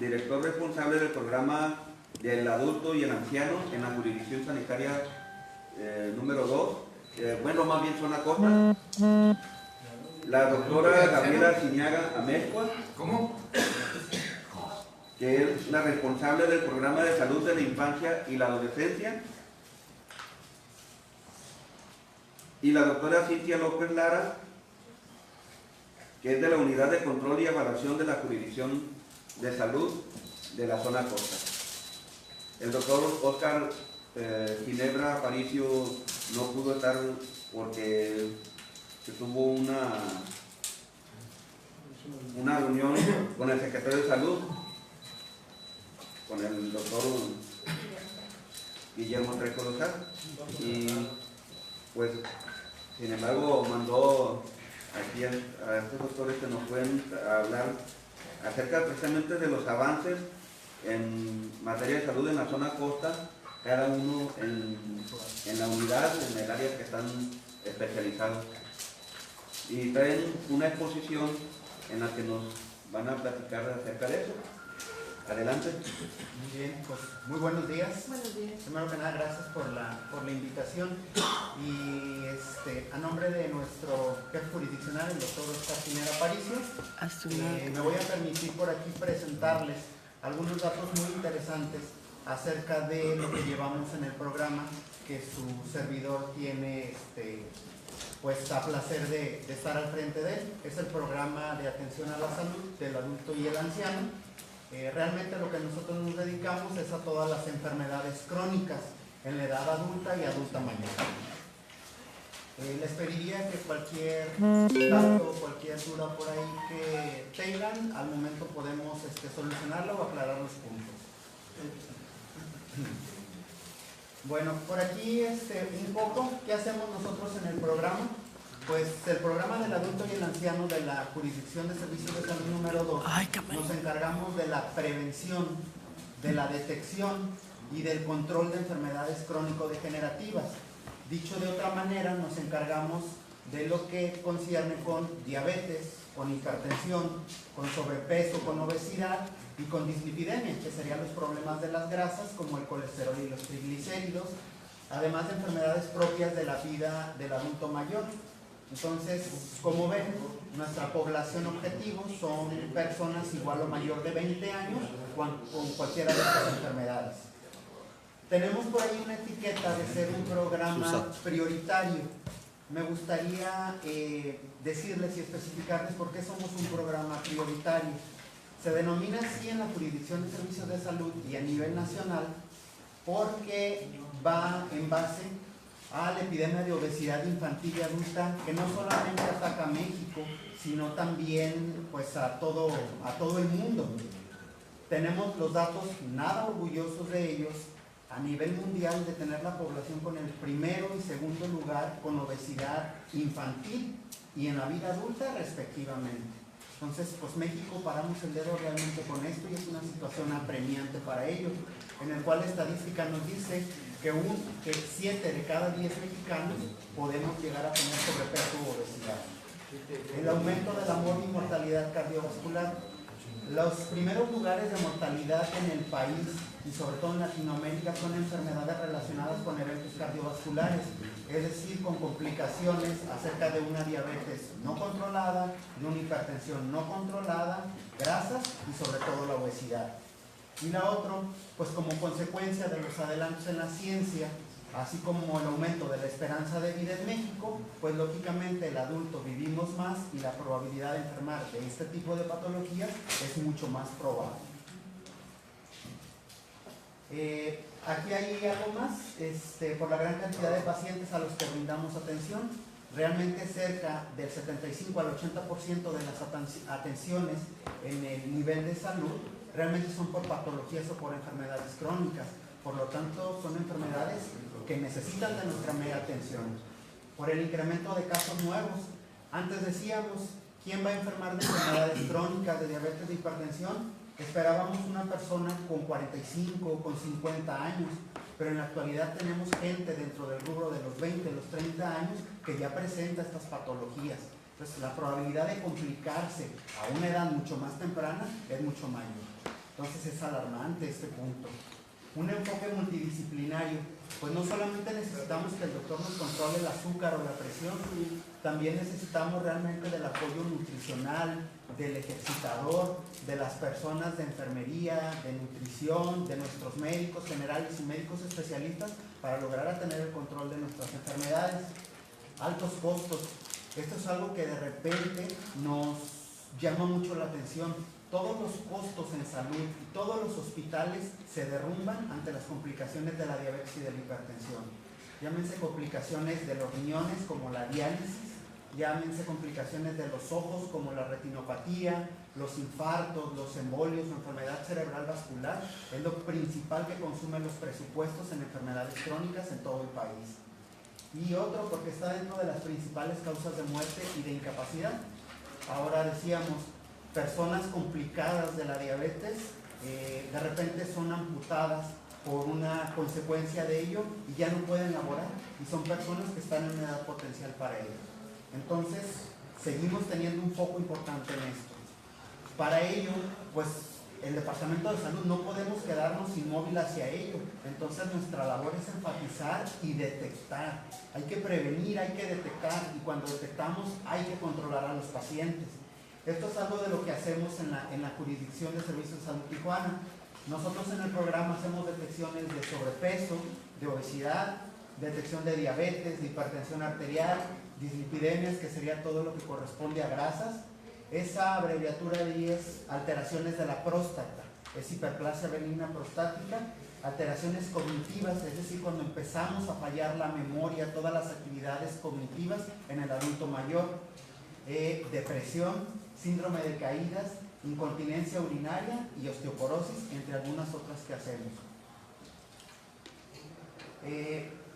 director responsable del programa del adulto y el anciano en la jurisdicción sanitaria número 2, bueno, más bien zona costa. La doctora Gabriela Ciñaga Amezcua, que es la responsable del programa de salud de la infancia y la adolescencia. Y la doctora Cintia López Lara, que es de la unidad de control y evaluación de la jurisdicción de salud de la zona costa. El doctor Oscar Ginebra Aparicio no pudo estar porque tuvo una reunión con el secretario de salud, con el doctor Guillermo Trejo Lozar, y pues sin embargo mandó aquí a estos doctores que nos pueden hablar acerca precisamente de los avances en materia de salud en la zona costa, cada uno en la unidad, en el área que están especializados. Y traen una exposición en la que nos van a platicar acerca de eso. Adelante. Muy bien, pues muy buenos días. Buenos días. Primero que nada, gracias por la invitación. Y a nombre de nuestro jefe jurisdiccional, el doctor Oscar Ginebra Aparicio, me voy a permitir por aquí presentarles algunos datos muy interesantes acerca de lo que llevamos en el programa, que su servidor tiene pues a placer de estar al frente de él. Es el programa de atención a la salud del adulto y el anciano. Realmente lo que nosotros nos dedicamos es a todas las enfermedades crónicas en la edad adulta y adulta mayor. Les pediría que cualquier dato, cualquier duda por ahí que tengan, al momento podemos solucionarlo o aclarar los puntos. Bueno, por aquí un poco, ¿qué hacemos nosotros en el programa? Pues el programa del adulto y el anciano de la Jurisdicción de Servicios de Salud número 2, nos encargamos de la prevención, de la detección y del control de enfermedades crónico-degenerativas. Dicho de otra manera, nos encargamos de lo que concierne con diabetes, con hipertensión, con sobrepeso, con obesidad y con dislipidemia, que serían los problemas de las grasas como el colesterol y los triglicéridos, además de enfermedades propias de la vida del adulto mayor. Entonces, como ven, nuestra población objetivo son personas igual o mayor de 20 años con cualquiera de estas enfermedades. Tenemos por ahí una etiqueta de ser un programa prioritario. Me gustaría decirles y especificarles por qué somos un programa prioritario. Se denomina así en la Jurisdicción de Servicios de Salud y a nivel nacional porque va en base a la epidemia de obesidad infantil y adulta, que no solamente ataca a México, sino también pues a todo el mundo. Tenemos los datos nada orgullosos de ellos a nivel mundial de tener la población con el primero y segundo lugar con obesidad infantil y en la vida adulta respectivamente. Entonces, pues México paramos el dedo realmente con esto y es una situación apremiante para ello, en el cual la estadística nos dice que 7 de cada 10 mexicanos podemos llegar a tener sobrepeso u obesidad. El aumento de la mortalidad cardiovascular. Los primeros lugares de mortalidad en el país y sobre todo en Latinoamérica son enfermedades relacionadas con eventos cardiovasculares, es decir, con complicaciones acerca de una diabetes no controlada, de una hipertensión no controlada, grasas y sobre todo la obesidad. Y la otra, pues como consecuencia de los adelantos en la ciencia, así como el aumento de la esperanza de vida en México, pues lógicamente el adulto vivimos más y la probabilidad de enfermar de este tipo de patologías es mucho más probable. Aquí hay algo más, por la gran cantidad de pacientes a los que brindamos atención, realmente cerca del 75 al 80% de las atenciones en el nivel de salud realmente son por patologías o por enfermedades crónicas, por lo tanto son enfermedades que necesitan de nuestra mega atención. Por el incremento de casos nuevos, antes decíamos, ¿quién va a enfermar de enfermedades crónicas, de diabetes, de hipertensión? Esperábamos una persona con 45, con 50 años, pero en la actualidad tenemos gente dentro del rubro de los 20, los 30 años que ya presenta estas patologías. Entonces la probabilidad de complicarse a una edad mucho más temprana es mucho mayor. Entonces es alarmante este punto. Un enfoque multidisciplinario, pues no solamente necesitamos que el doctor nos controle el azúcar o la presión, también necesitamos realmente del apoyo nutricional, del ejercitador, de las personas de enfermería, de nutrición, de nuestros médicos generales y médicos especialistas para lograr tener el control de nuestras enfermedades. Altos costos, esto es algo que de repente nos llama mucho la atención. Todos los costos en salud y todos los hospitales se derrumban ante las complicaciones de la diabetes y de la hipertensión. Llámense complicaciones de los riñones como la diálisis, llámense complicaciones de los ojos como la retinopatía, los infartos, los embolios o enfermedad cerebral vascular. Es lo principal que consume los presupuestos en enfermedades crónicas en todo el país. Y otro porque está dentro de las principales causas de muerte y de incapacidad. Ahora decíamos, personas complicadas de la diabetes de repente son amputadas por una consecuencia de ello y ya no pueden laborar y son personas que están en una edad potencial para ello. Entonces seguimos teniendo un foco importante en esto. Para ello, pues el Departamento de Salud no podemos quedarnos inmóviles hacia ello. Entonces nuestra labor es enfatizar y detectar. Hay que prevenir, hay que detectar y cuando detectamos hay que controlar a los pacientes. Esto es algo de lo que hacemos en la Jurisdicción de Servicios de Salud Tijuana. Nosotros en el programa hacemos detecciones de sobrepeso, de obesidad, detección de diabetes, de hipertensión arterial, dislipidemias, que sería todo lo que corresponde a grasas. Esa abreviatura de ahí es alteraciones de la próstata, es hiperplasia benigna prostática, alteraciones cognitivas, es decir, cuando empezamos a fallar la memoria, todas las actividades cognitivas en el adulto mayor, depresión, síndrome de caídas, incontinencia urinaria y osteoporosis, entre algunas otras que hacemos.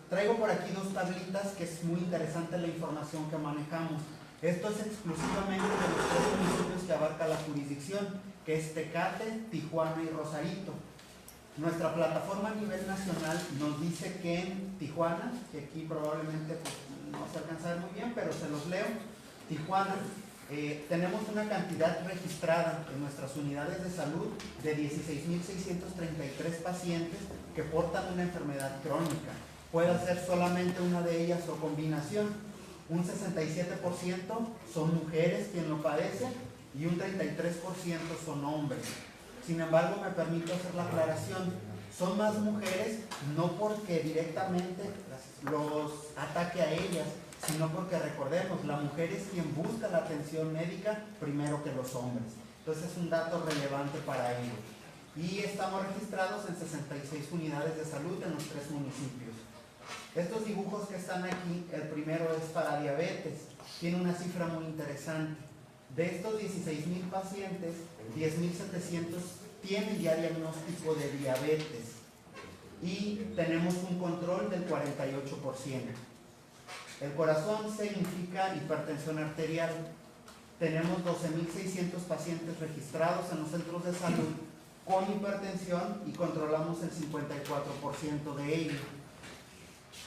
Traigo por aquí dos tablitas que es muy interesante la información que manejamos. Esto es exclusivamente de los tres municipios que abarca la jurisdicción, que es Tecate, Tijuana y Rosarito. Nuestra plataforma a nivel nacional nos dice que en Tijuana, que aquí probablemente pues, no se alcanza a ver muy bien, pero se los leo. Tijuana, tenemos una cantidad registrada en nuestras unidades de salud de 16.633 pacientes que portan una enfermedad crónica. Puede ser solamente una de ellas o combinación. Un 67% son mujeres quien lo padecen y un 33% son hombres. Sin embargo, me permito hacer la aclaración. Son más mujeres no porque directamente los ataque a ellas, sino porque recordemos, la mujer es quien busca la atención médica primero que los hombres. Entonces es un dato relevante para ello. Y estamos registrados en 66 unidades de salud en los tres municipios. Estos dibujos que están aquí, el primero es para diabetes, tiene una cifra muy interesante. De estos 16,000 pacientes, 10,700 tienen ya diagnóstico de diabetes y tenemos un control del 48%. El corazón significa hipertensión arterial. Tenemos 12,600 pacientes registrados en los centros de salud con hipertensión y controlamos el 54% de ellos.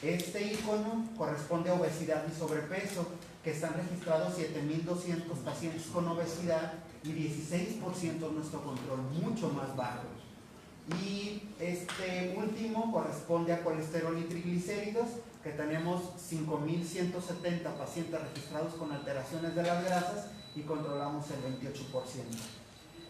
Este icono corresponde a obesidad y sobrepeso, que están registrados 7,200 pacientes con obesidad y 16% nuestro control, mucho más bajo. Y este último corresponde a colesterol y triglicéridos, que tenemos 5,170 pacientes registrados con alteraciones de las grasas y controlamos el 28%.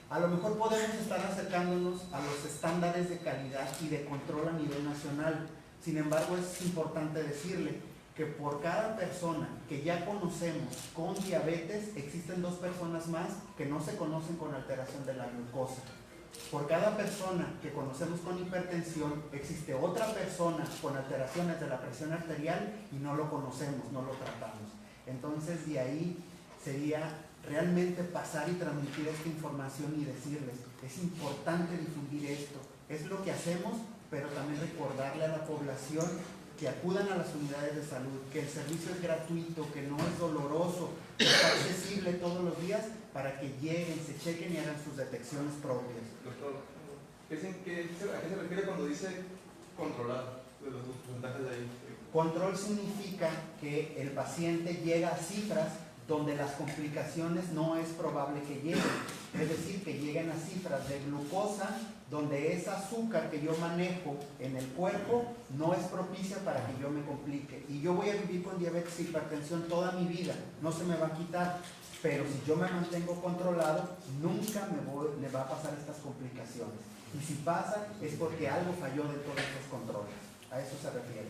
A lo mejor podemos estar acercándonos a los estándares de calidad y de control a nivel nacional. Sin embargo, es importante decirle que por cada persona que ya conocemos con diabetes, existen 2 personas más que no se conocen con alteración de la glucosa. Por cada persona que conocemos con hipertensión, existe otra persona con alteraciones de la presión arterial y no lo conocemos, no lo tratamos. Entonces, de ahí sería realmente pasar y transmitir esta información y decirles, es importante difundir esto, es lo que hacemos, pero también recordarle a la población que acudan a las unidades de salud, que el servicio es gratuito, que no es doloroso, que está accesible todos los días para que lleguen, se chequen y hagan sus detecciones propias. Doctor, ¿a qué se refiere cuando dice controlar? De los porcentajes de ahí. Control significa que el paciente llega a cifras donde las complicaciones no es probable que lleguen, es decir, que lleguen a cifras de glucosa, donde ese azúcar que yo manejo en el cuerpo no es propicia para que yo me complique. Y yo voy a vivir con diabetes e hipertensión toda mi vida, no se me va a quitar, pero si yo me mantengo controlado, nunca me va a pasar estas complicaciones. Y si pasa, es porque algo falló dentro de estos controles. A eso se refiere.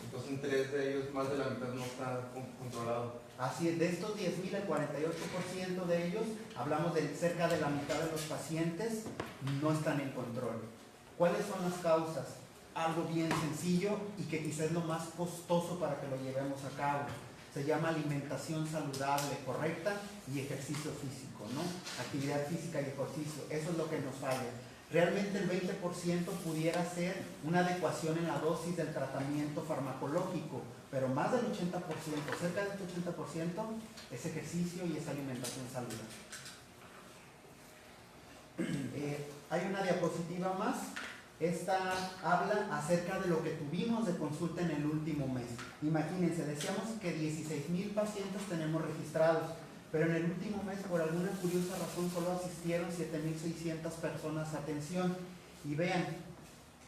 Entonces, en 3 de ellos, más de la mitad no está controlado. Así es, de estos 10,000, el 48% de ellos, hablamos de cerca de la mitad de los pacientes, no están en control. ¿Cuáles son las causas? Algo bien sencillo y que quizás es lo más costoso para que lo llevemos a cabo. Se llama alimentación saludable, correcta, y ejercicio físico, ¿no? Actividad física y ejercicio, eso es lo que nos falla. Realmente el 20% pudiera ser una adecuación en la dosis del tratamiento farmacológico, pero más del 80%, cerca del 80%, es ejercicio y es alimentación saludable. Hay una diapositiva más. Esta habla acerca de lo que tuvimos de consulta en el último mes. Imagínense, decíamos que 16,000 pacientes tenemos registrados, pero en el último mes, por alguna curiosa razón, solo asistieron 7,600 personas a atención. Y vean,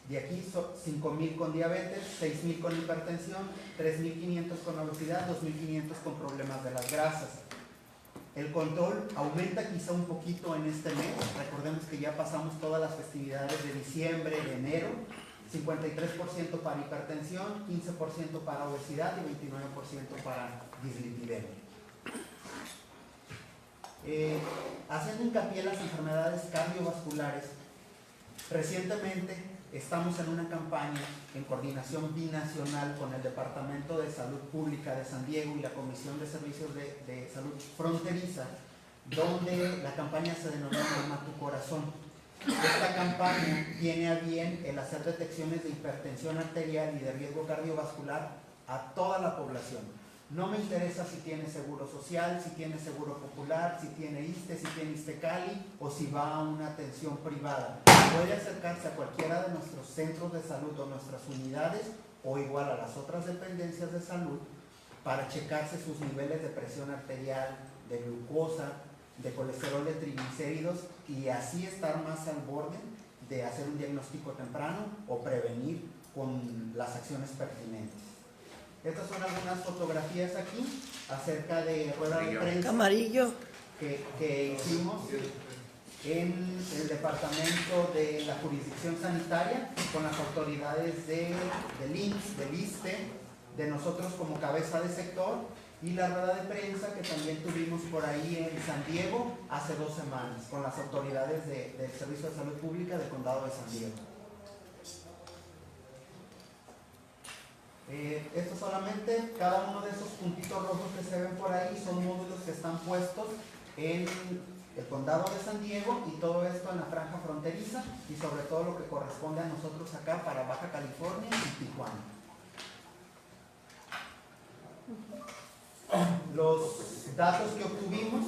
de aquí son 5,000 con diabetes, 6,000 con hipertensión, 3,500 con obesidad, 2,500 con problemas de las grasas. El control aumenta quizá un poquito en este mes. Recordemos que ya pasamos todas las festividades de diciembre, de enero. 53% para hipertensión, 15% para obesidad y 29% para dislipidemia. Haciendo hincapié en las enfermedades cardiovasculares, recientemente estamos en una campaña en coordinación binacional con el Departamento de Salud Pública de San Diego y la Comisión de Servicios de Salud Fronteriza, donde la campaña se denomina Calma tu Corazón. Esta campaña tiene a bien el hacer detecciones de hipertensión arterial y de riesgo cardiovascular a toda la población. No me interesa si tiene seguro social, si tiene seguro popular, si tiene ISSSTE, si tiene ISSSTE-CALI o si va a una atención privada. Puede acercarse a cualquiera de nuestros centros de salud o nuestras unidades o igual a las otras dependencias de salud para checarse sus niveles de presión arterial, de glucosa, de colesterol, de triglicéridos y así estar más al borde de hacer un diagnóstico temprano o prevenir con las acciones pertinentes. Estas son algunas fotografías aquí acerca de rueda de prensa que hicimos en el departamento de la jurisdicción sanitaria con las autoridades del IMSS, del ISSSTE, de nosotros como cabeza de sector y la rueda de prensa que también tuvimos por ahí en San Diego hace 2 semanas con las autoridades del Servicio de Salud Pública del Condado de San Diego. Esto solamente, cada uno de esos puntitos rojos que se ven por ahí son módulos que están puestos en el Condado de San Diego y todo esto en la franja fronteriza y sobre todo lo que corresponde a nosotros acá para Baja California y Tijuana. Los datos que obtuvimos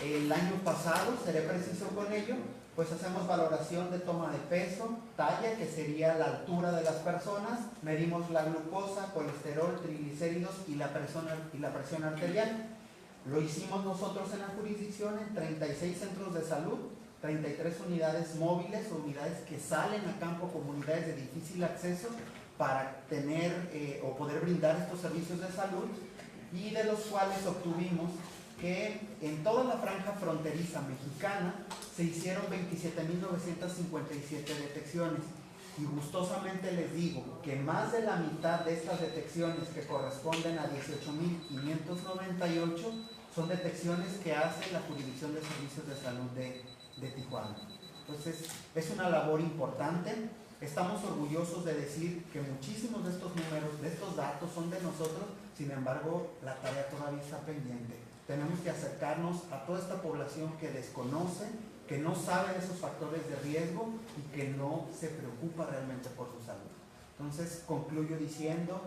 el año pasado, seré preciso con ello, pues hacemos valoración de toma de peso, talla, que sería la altura de las personas, medimos la glucosa, colesterol, triglicéridos y la presión arterial. Lo hicimos nosotros en la jurisdicción en 36 centros de salud, 33 unidades móviles o unidades que salen a campo, comunidades de difícil acceso para tener o poder brindar estos servicios de salud y de los cuales obtuvimos que en toda la franja fronteriza mexicana se hicieron 27,957 detecciones y gustosamente les digo que más de la mitad de estas detecciones que corresponden a 18,598 son detecciones que hace la Jurisdicción de Servicios de Salud de Tijuana. Entonces es una labor importante. Estamos orgullosos de decir que muchísimos de estos números, de estos datos son de nosotros, sin embargo la tarea todavía está pendiente. Tenemos que acercarnos a toda esta población que desconoce, que no sabe de esos factores de riesgo y que no se preocupa realmente por su salud. Entonces concluyo diciendo,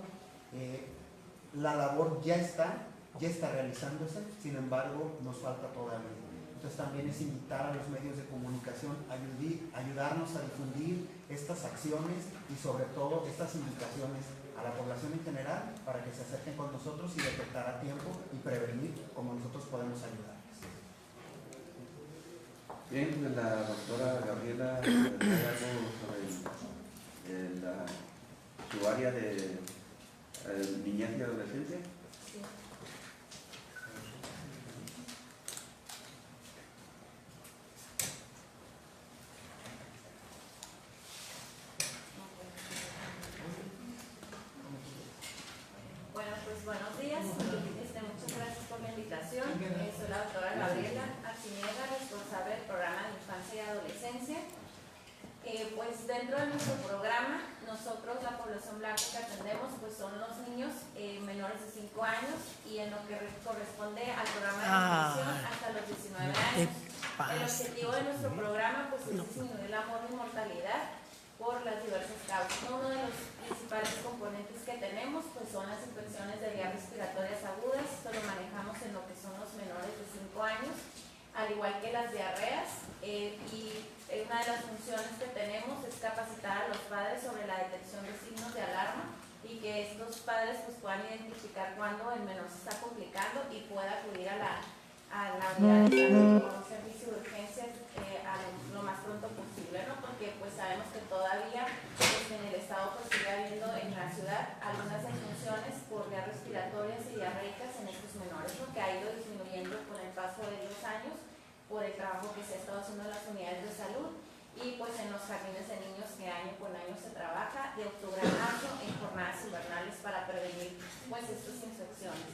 la labor ya está realizándose, sin embargo nos falta todavía. Entonces también es invitar a los medios de comunicación a ayudarnos a difundir estas acciones y sobre todo estas invitaciones a la población en general para que se acerquen con nosotros y detectar a tiempo y prevenir como nosotros podemos ayudarles. Bien, pues la doctora Gabriela trae algo sobre su área de niñez y adolescencia. Sí. Bueno, pues buenos días. Muchas gracias por la invitación. Soy la doctora Gabriela Arciniega, responsable del programa de infancia y adolescencia. Pues dentro de nuestro programa, nosotros la población blanca que atendemos pues son los niños menores de 5 años y en lo que corresponde al programa de nutrición hasta los 19 años. El objetivo de nuestro programa pues es disminuir la mortalidad por las diversas causas. Uno de los principales componentes que tenemos pues son las infecciones de vías respiratorias agudas. Esto lo manejamos en lo que son los menores de 5 años, al igual que las diarreas, y una de las funciones que tenemos es capacitar a los padres sobre la detección de signos de alarma y que estos padres pues puedan identificar cuando el menor se está complicando y pueda acudir a la unidad de salud o un servicio de urgencias lo más pronto posible, ¿no? Porque pues sabemos que todavía pues, en el estado pues sigue habiendo en la ciudad algunas defunciones por vías respiratorias y diarreicas en estos menores, ¿no? Que ha ido disminuyendo con el paso de los años por el trabajo que se ha estado haciendo en las unidades de salud y pues en los jardines de niños que año con año se trabaja de octubre a marzo en jornadas invernales para prevenir pues estas infecciones.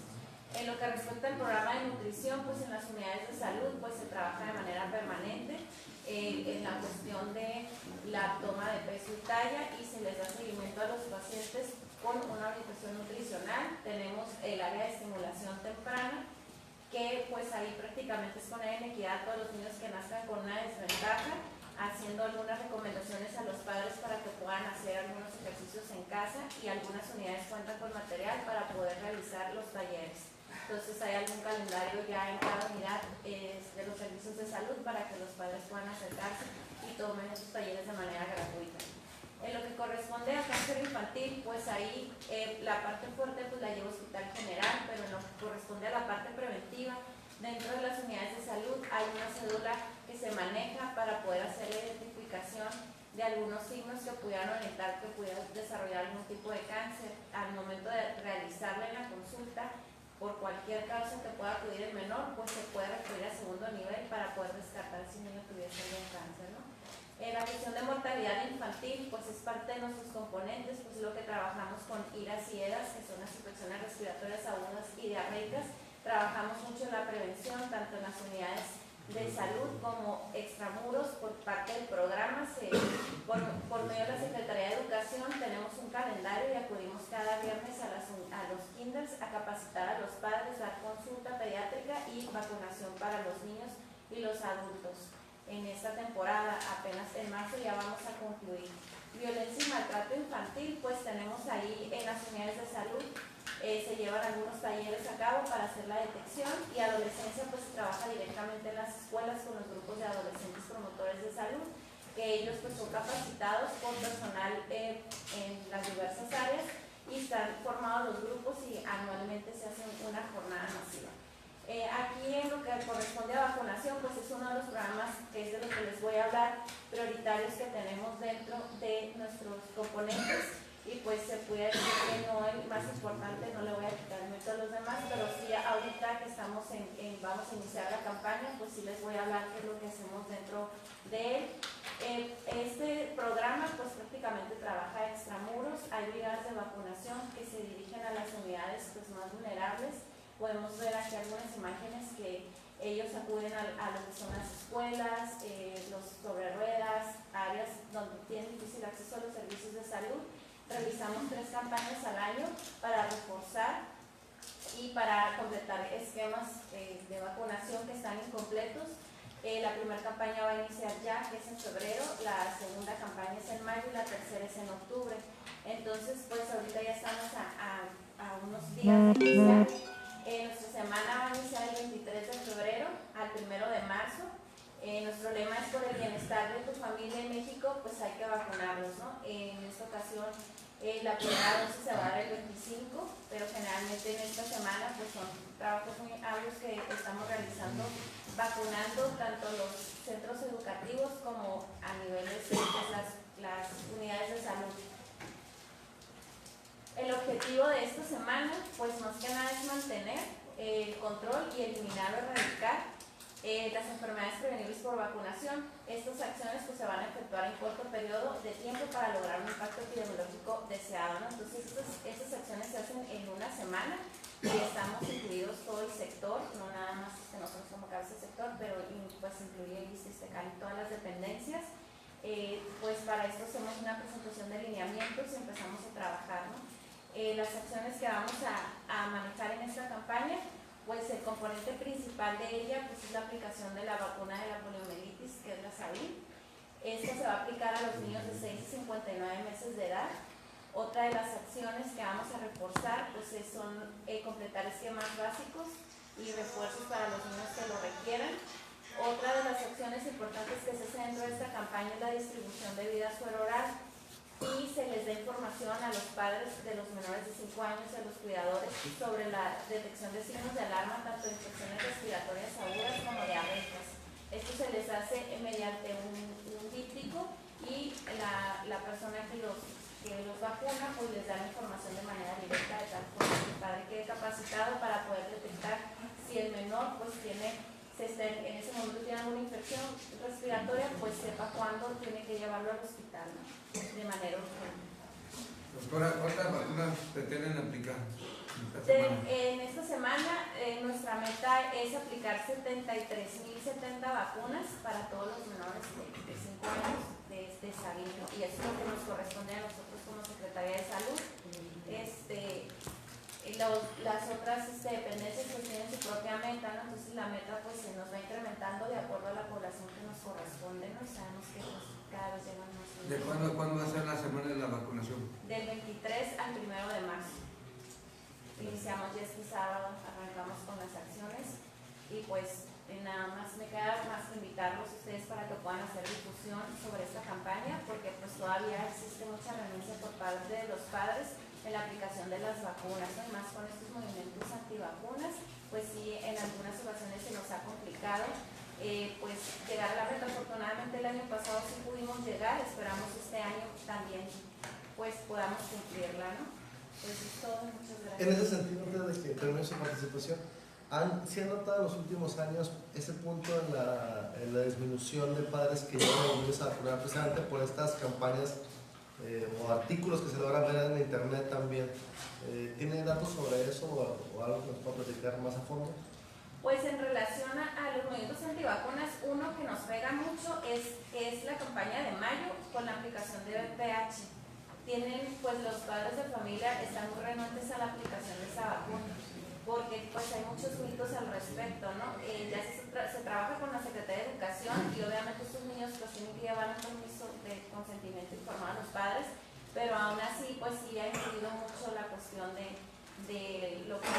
En lo que respecta al programa de nutrición, pues en las unidades de salud pues se trabaja de manera permanente en la cuestión de la toma de peso y talla y se les da seguimiento a los pacientes con una orientación nutricional. Tenemos el área de estimulación temprana, que pues ahí prácticamente es poner en equidad a todos los niños que nazcan con una desventaja, haciendo algunas recomendaciones a los padres para que puedan hacer algunos ejercicios en casa y algunas unidades cuentan con material para poder realizar los talleres. Entonces hay algún calendario ya en cada unidad de los servicios de salud para que los padres puedan acercarse y tomen esos talleres de manera gratuita. En lo que corresponde a cáncer infantil, pues ahí la parte fuerte pues la lleva Hospital General, pero en lo que corresponde a la parte preventiva, dentro de las unidades de salud hay una cédula que se maneja para poder hacer la identificación de algunos signos que pudieran orientar que pudieran desarrollar algún tipo de cáncer. Al momento de realizarla en la consulta, por cualquier causa que pueda acudir el menor, pues se puede referir a segundo nivel para poder descartar si el niño tuviese algún cáncer, ¿no? La cuestión de mortalidad infantil, pues es parte de nuestros componentes, pues lo que trabajamos con IRAS y ERAS, que son las infecciones respiratorias agudas y diarreicas. Trabajamos mucho en la prevención, tanto en las unidades de salud como extramuros por parte del programa. Por medio de la Secretaría de Educación tenemos un calendario y acudimos cada viernes a los kinders a capacitar a los padres, dar consulta pediátrica y vacunación para los niños y los adultos. En esta temporada, apenas en marzo, ya vamos a concluir. Violencia y maltrato infantil, pues tenemos ahí en las unidades de salud, se llevan algunos talleres a cabo para hacer la detección, y adolescencia pues se trabaja directamente en las escuelas con los grupos de adolescentes promotores de salud, que ellos pues son capacitados por personal en las diversas áreas y están formados los grupos y anualmente se hace una jornada masiva. Aquí en lo que corresponde a vacunación, pues es uno de los programas que es de los que les voy a hablar, prioritarios que tenemos dentro de nuestros componentes, y pues se puede decir que no el más importante, no le voy a quitar el mérito a los demás, pero sí ahorita que estamos vamos a iniciar la campaña, pues sí les voy a hablar qué es lo que hacemos dentro de él. Este programa pues prácticamente trabaja extramuros, hay brigadas de vacunación que se dirigen a las unidades pues más vulnerables. Podemos ver aquí algunas imágenes que ellos acuden a lo que son las escuelas, los sobre ruedas, áreas donde tienen difícil acceso a los servicios de salud. Realizamos 3 campañas al año para reforzar y para completar esquemas de vacunación que están incompletos. La primera campaña va a iniciar ya, que es en febrero, la segunda campaña es en mayo y la tercera es en octubre. Entonces, pues ahorita ya estamos a unos días de iniciar. Nuestra semana va a iniciar el 23 de febrero al 1 de marzo. Nuestro lema es: por el bienestar de tu familia en México, pues hay que vacunarlos, ¿no? En esta ocasión La primera dosis se va a dar el 25, pero generalmente en esta semana pues son trabajos muy arduos que estamos realizando, vacunando tanto los centros educativos como a niveles de las unidades de salud. El objetivo de esta semana pues más que nada es mantener el control y eliminar o erradicar las enfermedades prevenibles por vacunación. Estas acciones pues, se van a efectuar en corto periodo de tiempo para lograr un impacto epidemiológico deseado, ¿no? Entonces estas acciones se hacen en una semana y estamos incluidos todo el sector, no nada más nosotros como cabeza de sector, pero pues incluye el ICISTECAL y todas las dependencias. Pues para esto hacemos una presentación de lineamientos y empezamos a trabajar, ¿no? Las acciones que vamos a manejar en esta campaña, pues el componente principal de ella pues, es la aplicación de la vacuna de la poliomielitis, que es la SAVIL. Esta se va a aplicar a los niños de 6 a 59 meses de edad. Otra de las acciones que vamos a reforzar pues, son completar esquemas básicos y refuerzos para los niños que lo requieran. Otra de las acciones importantes que se hace dentro de esta campaña es la distribución de vida suero-oral, y se les da información a los padres de los menores de 5 años y a los cuidadores sobre la detección de signos de alarma tanto de infecciones respiratorias agudas como diabéticas. Esto se les hace mediante un díptico y la persona que los vacuna pues les da la información de manera directa de tal forma que el padre quede capacitado para poder detectar si el menor pues en ese momento tiene alguna infección respiratoria, pues sepa cuándo tiene que llevarlo al hospital, ¿no? De manera urgente. Doctora, ¿cuántas vacunas pretenden aplicar en esta semana? Nuestra meta es aplicar 73.070 vacunas para todos los menores de 5 años de SAVIL, y eso es lo que nos corresponde a nosotros como Secretaría de Salud. Las otras dependencias pues tienen su propia meta, ¿no? Entonces la meta pues se nos va incrementando de acuerdo a la población que nos corresponde, ¿no? Sabemos que pues, cada vez llegan más. ¿De cuándo va a ser la semana de la vacunación? Del 23 al 1 de marzo. Iniciamos ya este sábado, arrancamos con las acciones y pues nada más me queda más que invitarlos a ustedes para que puedan hacer difusión sobre esta campaña, porque pues todavía existe mucha renuncia por parte de los padres en la aplicación de las vacunas, ¿no? Y más con estos movimientos antivacunas, pues sí, en algunas ocasiones se nos ha complicado pues llegar a la meta. Afortunadamente el año pasado sí pudimos llegar, esperamos este año también pues podamos cumplirla, ¿no? Pues es todo, muchas gracias. En ese sentido, antes de que termine su participación, ¿se ha notado en los últimos años ese punto en la disminución de padres que llevan a niños a vacunar precisamente por estas campañas o artículos que se logran ver en internet también? ¿Tiene datos sobre eso o algo que nos pueda platicar más a fondo? Pues en relación a los movimientos antivacunas, uno que nos pega mucho es la campaña de mayo con la aplicación de VPH. Pues los padres de familia están muy renuentes a la aplicación de esa vacuna, porque pues hay muchos mitos al respecto, ¿no? Ya se trabaja con la Secretaría de Educación y obviamente estos niños pues tienen que llevar un permiso de consentimiento informado a los padres, pero aún así pues sí ha influido mucho la cuestión de lo que es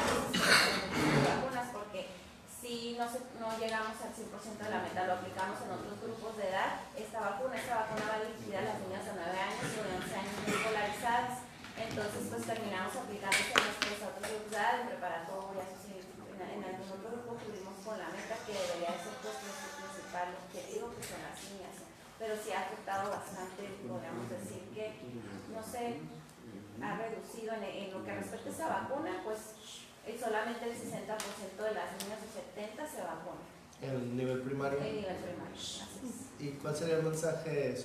vacunas, porque si no llegamos al 100% de la meta, lo aplicamos en otros grupos de edad. Esta vacuna va dirigida a las niñas de 9 años y de 11 años muy escolarizadas. Entonces, pues terminamos aplicándose a nuestros otros grupos de edad, en preparatorias, en algún otro grupo cubrimos con la meta que debería ser pues, nuestro principal objetivo, que son las niñas. Pero sí ha afectado bastante, podríamos decir que, no sé, ha reducido en lo que respecta a esa vacuna, pues solamente el 60% de las niñas de 70 se vacunan. ¿El nivel primario? El nivel primario, así es. ¿Y cuál sería el mensaje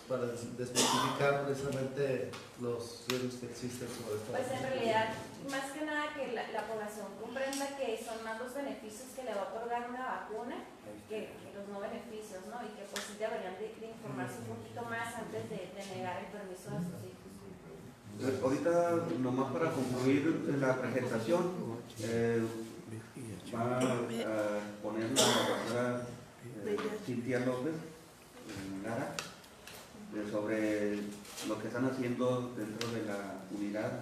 para desmitificar precisamente los riesgos que existen sobre esto? Pues en realidad, más que nada que la población comprenda que son más los beneficios que le va a otorgar una vacuna que los no beneficios, ¿no? Y que pues sí deberían de informarse un poquito más antes de negar el permiso a sus hijos. Ahorita, nomás para concluir la presentación, va a poner la doctora Cintia López Lara sobre lo que están haciendo dentro de la unidad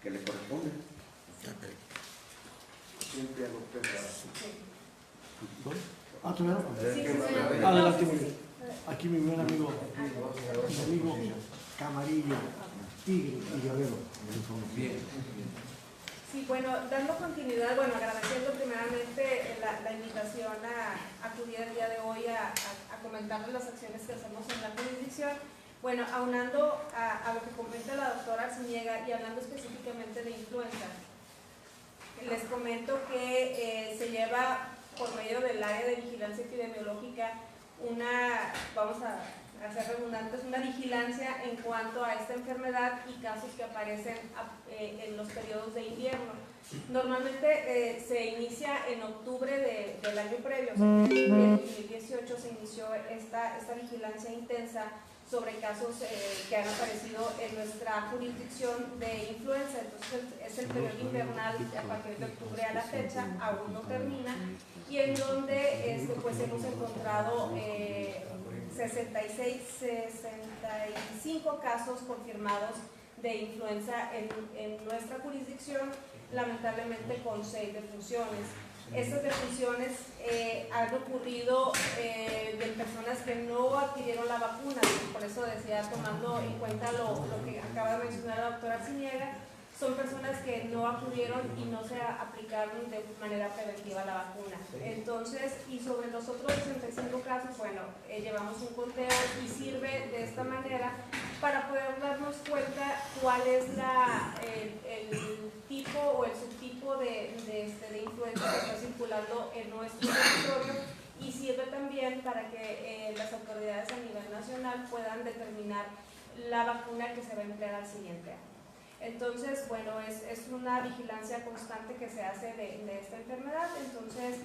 que le corresponde. Cintia López Lara. ¿Ah, tú no? Sí, Adelante, muy bien. Aquí mi buen amigo, Camarillo, Tigre y Guerrero. Bien. Sí, bueno, dando continuidad, bueno, agradeciendo primeramente la invitación a acudir el día de hoy a comentarles las acciones que hacemos en la jurisdicción. Bueno, aunando a lo que comenta la doctora Arciniega y hablando específicamente de influenza, les comento que se lleva por medio del área de vigilancia epidemiológica vamos a hacer redundantes, una vigilancia en cuanto a esta enfermedad y casos que aparecen en los periodos de invierno. Normalmente se inicia en octubre del año previo, en 2018 se inició esta vigilancia intensa sobre casos que han aparecido en nuestra jurisdicción de influenza. Entonces es el periodo invernal a partir de octubre a la fecha, aún no termina, y en donde pues hemos encontrado 65 casos confirmados de influenza en nuestra jurisdicción, lamentablemente con 6 defunciones. Estas defunciones han ocurrido de personas que no adquirieron la vacuna, por eso decía, tomando en cuenta lo que acaba de mencionar la doctora Arciniega, son personas que no acudieron y no se aplicaron de manera preventiva la vacuna. Entonces, y sobre los otros 65 casos, bueno, llevamos un conteo y sirve de esta manera para poder darnos cuenta cuál es el tipo o el subtipo de influenza que está circulando en nuestro territorio, y sirve también para que las autoridades a nivel nacional puedan determinar la vacuna que se va a emplear al siguiente año. Entonces, bueno, es una vigilancia constante que se hace de esta enfermedad. Entonces,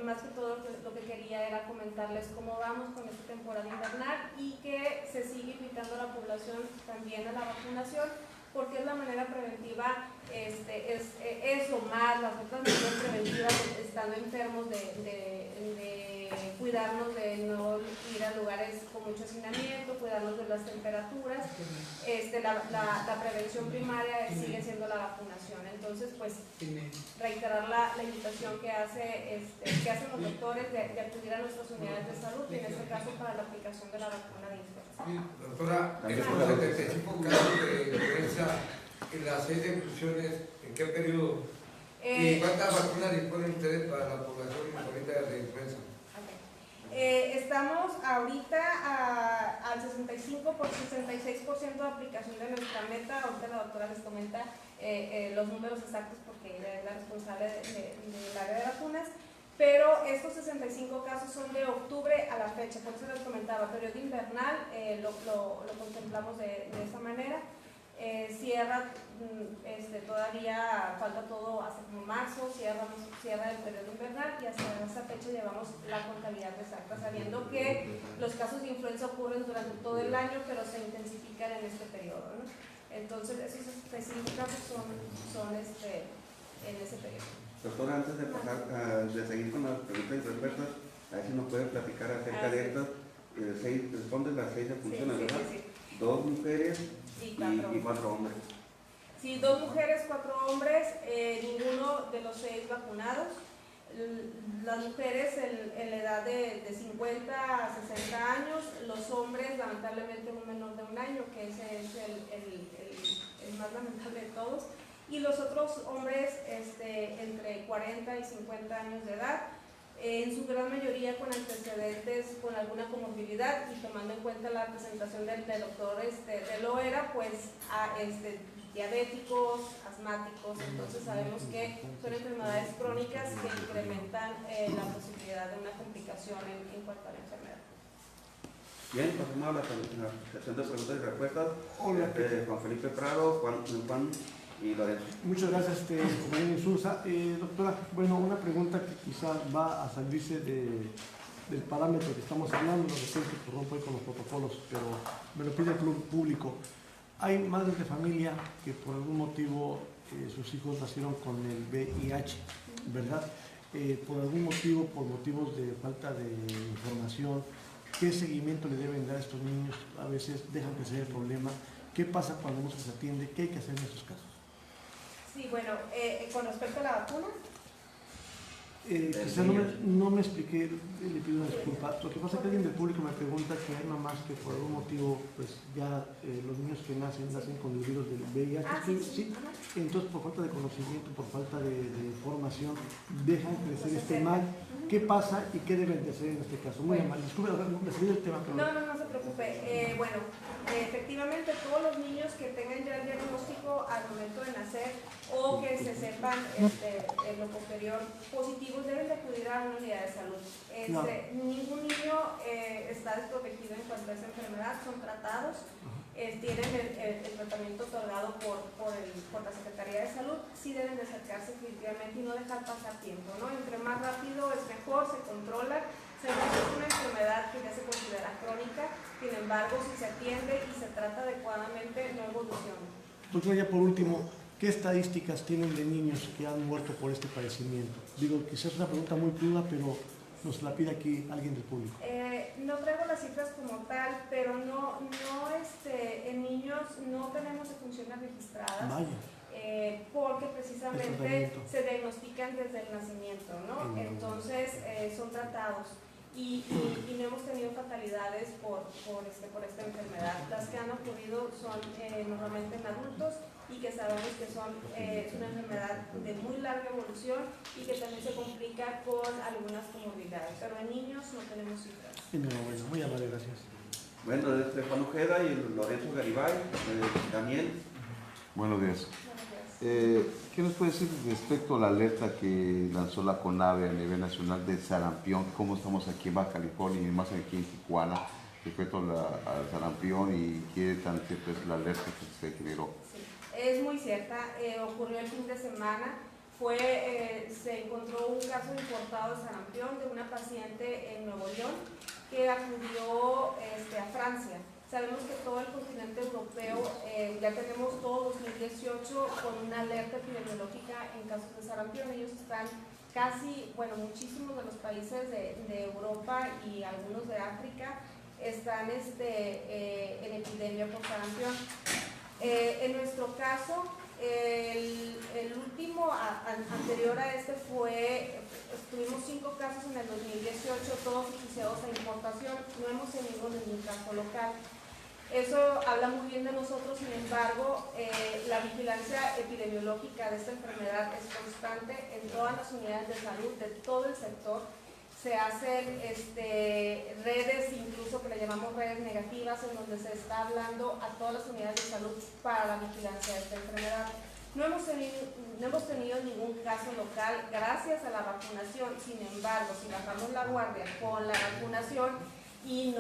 más que todo lo que quería era comentarles cómo vamos con esta temporada invernal y que se sigue invitando a la población también a la vacunación, porque es la manera preventiva, es lo más, las otras medidas preventivas, estando enfermos, de cuidarnos de no ir a lugares con mucho hacinamiento, cuidarnos de las temperaturas. La prevención primaria sigue siendo la vacunación. Entonces, pues, reiterar la invitación que hacen los doctores de acudir a nuestras unidades de salud, y en este caso para la aplicación de la vacuna de influenza. Doctora, estos 75 casos de influenza y las 6 defunciones, ¿en qué periodo? ¿Y cuántas vacunas disponen ustedes para la población ahorita de influenza? Estamos ahorita al 66% de aplicación de nuestra meta. Ahorita la doctora les comenta los números exactos porque ella es la responsable del área de vacunas. Pero estos 65 casos son de octubre a la fecha, por eso les comentaba, periodo invernal, lo contemplamos de esa manera. Cierra, todavía falta todo hasta como marzo, cierra el periodo invernal, y hasta esa fecha llevamos la contabilidad exacta, sabiendo que los casos de influenza ocurren durante todo el año, pero se intensifican en este periodo, ¿no? Entonces esos 65 casos son en ese periodo. Doctora, antes de pasar, de seguir con las preguntas y respuestas, a ver si nos puede platicar acerca de estas 6, responde las 6 funciones, ¿verdad? Sí. 2 mujeres y 4 hombres. Sí, 2 mujeres, 4 hombres, ninguno de los 6 vacunados. Las mujeres en la edad de 50 a 60 años, los hombres lamentablemente un menor de 1 año, que ese es el más lamentable de todos, y los otros hombres entre 40 y 50 años de edad, en su gran mayoría con antecedentes con alguna comorbilidad, y tomando en cuenta la presentación del doctor de Loera, pues diabéticos, asmáticos. Entonces sabemos que son enfermedades crónicas que incrementan la posibilidad de una complicación en cuanto a la enfermedad. Bien, pasamos a la sesión de preguntas y respuestas. Hola, Juan Felipe Prado, Juan y Lorenzo. muchas gracias, compañero Insulza. Doctora, bueno, una pregunta que quizá va a salirse del parámetro que estamos hablando, de repente rompo ahí con los protocolos, pero me lo pide el público. Hay madres de familia que por algún motivo sus hijos nacieron con el VIH, ¿verdad? Por algún motivo, por motivos de falta de información, ¿qué seguimiento le deben dar a estos niños? A veces dejan que sea el problema. ¿Qué pasa cuando no se les atiende? ¿Qué hay que hacer en estos casos? Sí, bueno, con respecto a la vacuna. Quizá no me expliqué, le pido una disculpa. Lo que pasa es que alguien del público me pregunta que hay mamás que por algún motivo, pues ya los niños que nacen con el virus del VIH. Sí. Entonces, por falta de conocimiento, por falta de formación, dejan crecer este mal. ¿Qué pasa y qué deben de hacer en este caso? Muy mal. Disculpe, me salí del tema. Pero... No se preocupe. Bueno, efectivamente todos los niños que tengan ya el diagnóstico al momento de nacer o que se sepan en lo posterior positivos deben de acudir a una unidad de salud. Ningún niño está desprotegido en cuanto a esa enfermedad, son tratados. Tienen el tratamiento otorgado por la Secretaría de Salud, sí deben de acercarse definitivamente y no dejar pasar tiempo, ¿no? Entre más rápido es mejor, se controla, es una enfermedad que ya se considera crónica, sin embargo, si se atiende y se trata adecuadamente, no evoluciona. Doctora, ya por último, ¿qué estadísticas tienen de niños que han muerto por este padecimiento? Digo, quizás es una pregunta muy cruda, pero nos la pide aquí alguien del público. No traigo las cifras como tal, pero en niños no tenemos defunciones registradas. Vaya. Porque precisamente se diagnostican desde el nacimiento, ¿no? Entonces son tratados y no hemos tenido fatalidades por esta enfermedad. Las que han ocurrido son normalmente en adultos y que sabemos que es una enfermedad de muy larga evolución y que también se complica con algunas comorbilidades, pero en niños no tenemos cifras. Bueno, muy amable, gracias. Bueno, Juan Ojeda y Lorenzo Garibay, Daniel. Buenos días. ¿Qué nos puede decir respecto a la alerta que lanzó la CONAVE a nivel nacional del sarampión? ¿Cómo estamos aquí en Baja California y más aquí en Tijuana respecto al sarampión y qué tan cierta es la alerta que se generó? Sí, es muy cierta. Ocurrió el fin de semana. Se encontró un caso importado de sarampión de una paciente en Nuevo León que acudió a Francia. Sabemos que todo el continente europeo ya tenemos todo 2018 con una alerta epidemiológica en casos de sarampión. Ellos están muchísimos de los países de Europa y algunos de África están en epidemia por sarampión. En nuestro caso, el último anterior a tuvimos 5 casos en el 2018, todos asociados a importación, no hemos tenido ningún caso local. Eso habla muy bien de nosotros, sin embargo, la vigilancia epidemiológica de esta enfermedad es constante en todas las unidades de salud de todo el sector. Se hacen redes, incluso que le llamamos redes negativas, en donde se está hablando a todas las unidades de salud para la vigilancia de esta enfermedad. No hemos tenido ningún caso local gracias a la vacunación. Sin embargo, si bajamos la guardia con la vacunación y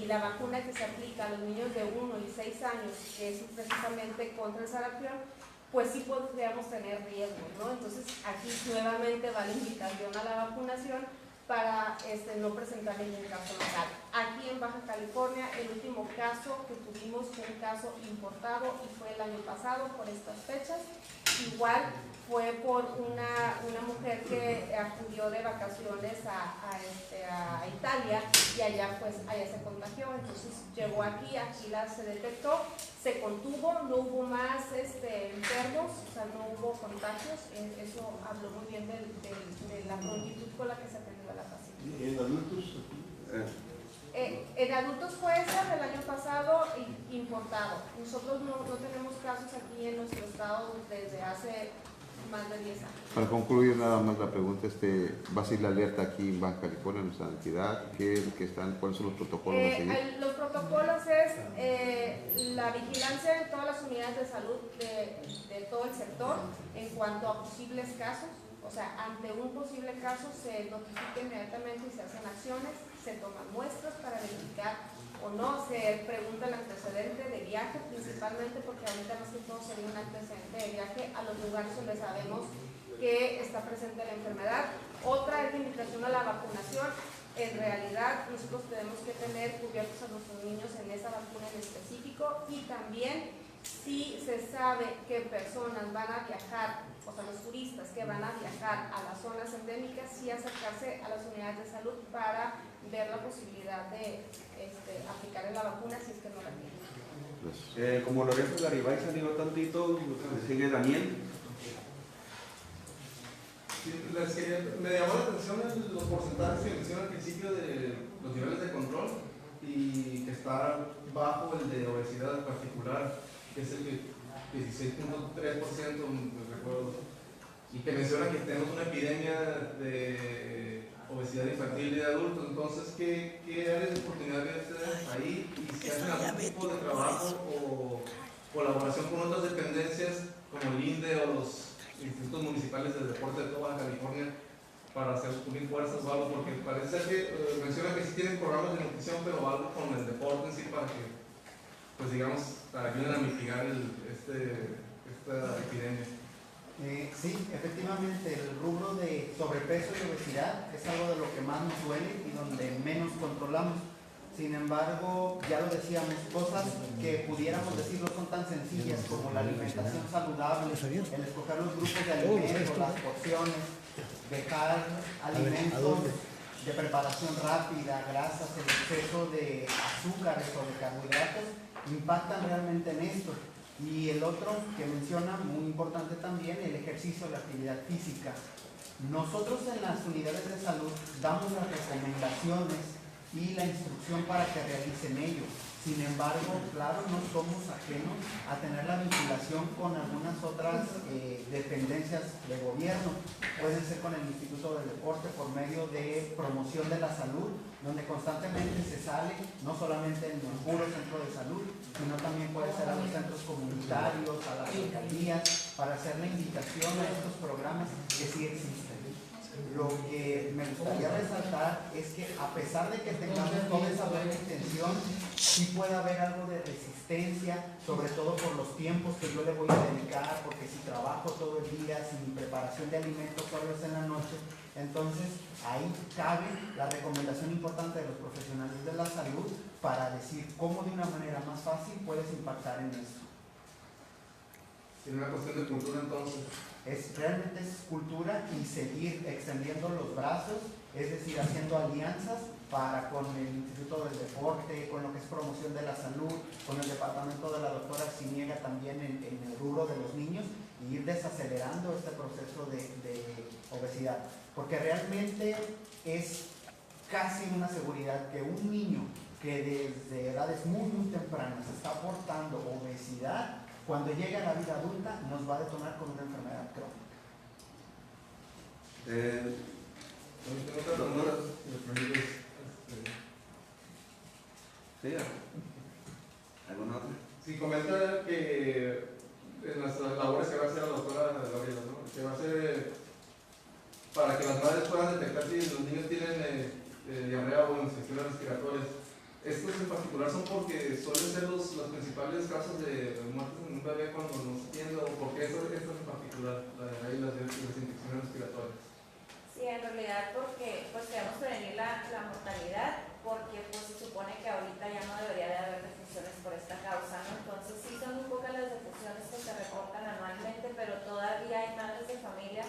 la vacuna que se aplica a los niños de 1 y 6 años, que es precisamente contra el sarampión, pues sí podríamos tener riesgos, ¿no? Entonces aquí nuevamente va la invitación a la vacunación para no presentar ningún caso local. Aquí en Baja California el último caso que tuvimos fue un caso importado y fue el año pasado por estas fechas. Igual fue por una mujer que acudió de vacaciones a Italia y allá se contagió, entonces llegó aquí se detectó, se contuvo, no hubo más enfermos, o sea, no hubo contagios. Eso habló muy bien de la prontitud con la que se atendió a la paciente. ¿Y en adultos? En adultos fue esa del año pasado importado. Nosotros no tenemos casos aquí en nuestro estado desde hace más de 10 años. Para concluir nada más la pregunta, ¿va a ser la alerta aquí en Baja California, en nuestra entidad? ¿Cuáles son los protocolos a seguir? Los protocolos es la vigilancia de todas las unidades de salud de todo el sector en cuanto a posibles casos. O sea, ante un posible caso se notifica inmediatamente y se hacen acciones, se toman muestras para verificar o no, se pregunta el antecedente de viaje, principalmente porque ahorita más que todo sería un antecedente de viaje a los lugares donde sabemos que está presente la enfermedad. Otra es la invitación a la vacunación. En realidad nosotros tenemos que tener cubiertos a nuestros niños en esa vacuna en específico, y también si se sabe que personas van a viajar, o sea, los turistas que van a viajar a las zonas endémicas, sí acercarse a las unidades de salud para ver la posibilidad de aplicar la vacuna si es que no la tienen. Como Lorenzo Garibay salió tantito, sigue Daniel. Me llamó la atención los porcentajes que mencionan al principio de los niveles de control y que está bajo el de obesidad en particular, que es el 16.3%, me recuerdo, y que menciona que tenemos una epidemia de obesidad infantil y de adultos. Entonces, ¿qué áreas de oportunidad ven ustedes ahí? Y si hacen algún tipo de trabajo o colaboración con otras dependencias como el INDE o los institutos municipales de deporte de toda Baja California para hacer unir fuerzas o algo, porque parece ser que mencionan que sí tienen programas de nutrición, pero algo con el deporte en sí para que, pues digamos, ayuden a mitigar esta epidemia. Sí, efectivamente, el rubro de sobrepeso y obesidad es algo de lo que más nos duele y donde menos controlamos. Sin embargo, ya lo decíamos, cosas que pudiéramos decirlo son tan sencillas como la alimentación saludable, el escoger los grupos de alimentos, las porciones, dejar alimentos de preparación rápida, grasas, el exceso de azúcares o de carbohidratos, impactan realmente en esto. Y el otro que menciona, muy importante también, el ejercicio, la actividad física. Nosotros en las unidades de salud damos las recomendaciones y la instrucción para que realicen ello. Sin embargo, claro, no somos ajenos a tener la vinculación con algunas otras dependencias de gobierno. Puede ser con el Instituto del Deporte por medio de promoción de la salud, donde constantemente se sale, no solamente en el puro centro de salud, sino también puede ser a los centros comunitarios, a las alcaldías, para hacer la invitación a estos programas que sí existen. Lo que me gustaría resaltar es que a pesar de que tengamos toda esa buena intención, sí puede haber algo de resistencia, sobre todo por los tiempos que yo le voy a dedicar, porque si trabajo todo el día, si mi preparación de alimentos solo es en la noche, entonces ahí cabe la recomendación importante de los profesionales de la salud para decir cómo de una manera más fácil puedes impactar en esto. ¿Es una cuestión de cultura entonces? Realmente es cultura y seguir extendiendo los brazos, es decir, haciendo alianzas para con el Instituto del Deporte, con lo que es promoción de la salud, con el departamento de la doctora Arciniega también en el rubro de los niños, y ir desacelerando este proceso de obesidad. Porque realmente es casi una seguridad que un niño que desde edades muy tempranas está aportando obesidad, cuando llegue a la vida adulta nos va a detonar con una enfermedad crónica. ¿Sí? ¿Alguna otra? Sí, comenta que en las labores que va a hacer la doctora Gabriela, ¿no? Que va a hacer para que las madres puedan detectar si los niños tienen diarrea o infecciones respiratorias. Estos en particular son porque suelen ser las principales causas de muertes en un bebé cuando no se atiende, o porque estas en particular, la diarrea y las infecciones respiratorias. Sí, en realidad porque pues queremos prevenir la mortalidad, porque pues se supone que ahorita ya no debería de haber defunciones por esta causa, ¿no? Entonces sí son muy pocas las defunciones que se reportan anualmente, pero todavía hay madres de familia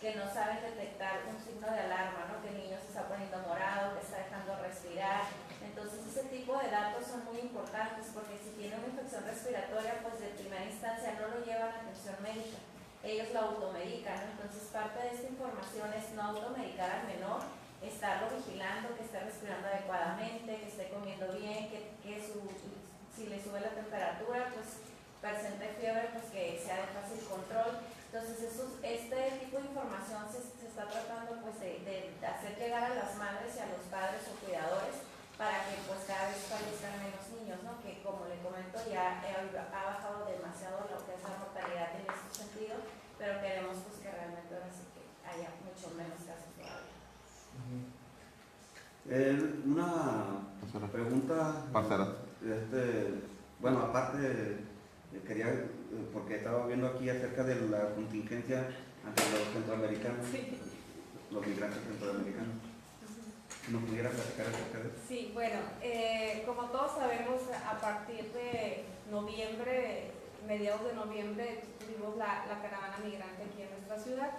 que no saben detectar un signo de alarma, ¿no? Que el niño se está poniendo morado, que está dejando respirar. Entonces ese tipo de datos son muy importantes, porque si tiene una infección respiratoria, pues de primera instancia no lo llevan a atención médica, ellos lo automedican, ¿no? Entonces parte de esta información es no automedicar al menor, estarlo vigilando, que esté respirando adecuadamente, que esté comiendo bien, si le sube la temperatura, pues presente fiebre, pues que sea de fácil control. Entonces este tipo de información se está tratando pues de hacer llegar a las madres y a los padres o cuidadores para que pues cada vez fallezcan menos niños, ¿no? Que como le comento ya ha bajado demasiado lo que es la mortalidad en este sentido, pero queremos pues que realmente ahora sí que haya mucho menos casos todavía. Una pregunta, bueno, aparte quería, porque estaba viendo aquí acerca de la contingencia ante los centroamericanos, sí, los migrantes centroamericanos. ¿No pudiera platicar acerca de eso? Sí, bueno, como todos sabemos, a partir de noviembre, mediados de noviembre, tuvimos la caravana migrante aquí en nuestra ciudad.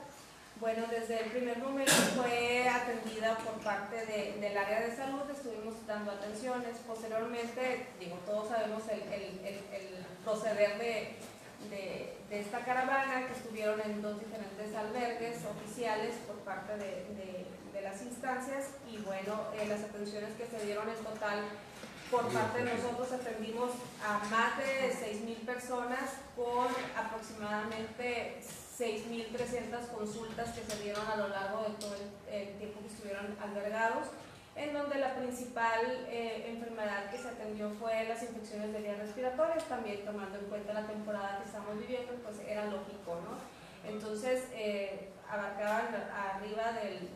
Bueno, desde el primer momento fue atendida por parte del área de salud, estuvimos dando atenciones. Posteriormente, todos sabemos el proceder de esta caravana, que estuvieron en 2 diferentes albergues oficiales por parte de las instancias, y bueno, las atenciones que se dieron en total por parte de nosotros, atendimos a más de 6,000 personas con aproximadamente 6,300 consultas que se dieron a lo largo de todo el tiempo que estuvieron albergados, en donde la principal enfermedad que se atendió fue las infecciones de vías respiratorias, también tomando en cuenta la temporada que estamos viviendo, pues era lógico, ¿no? Entonces, abarcaban arriba del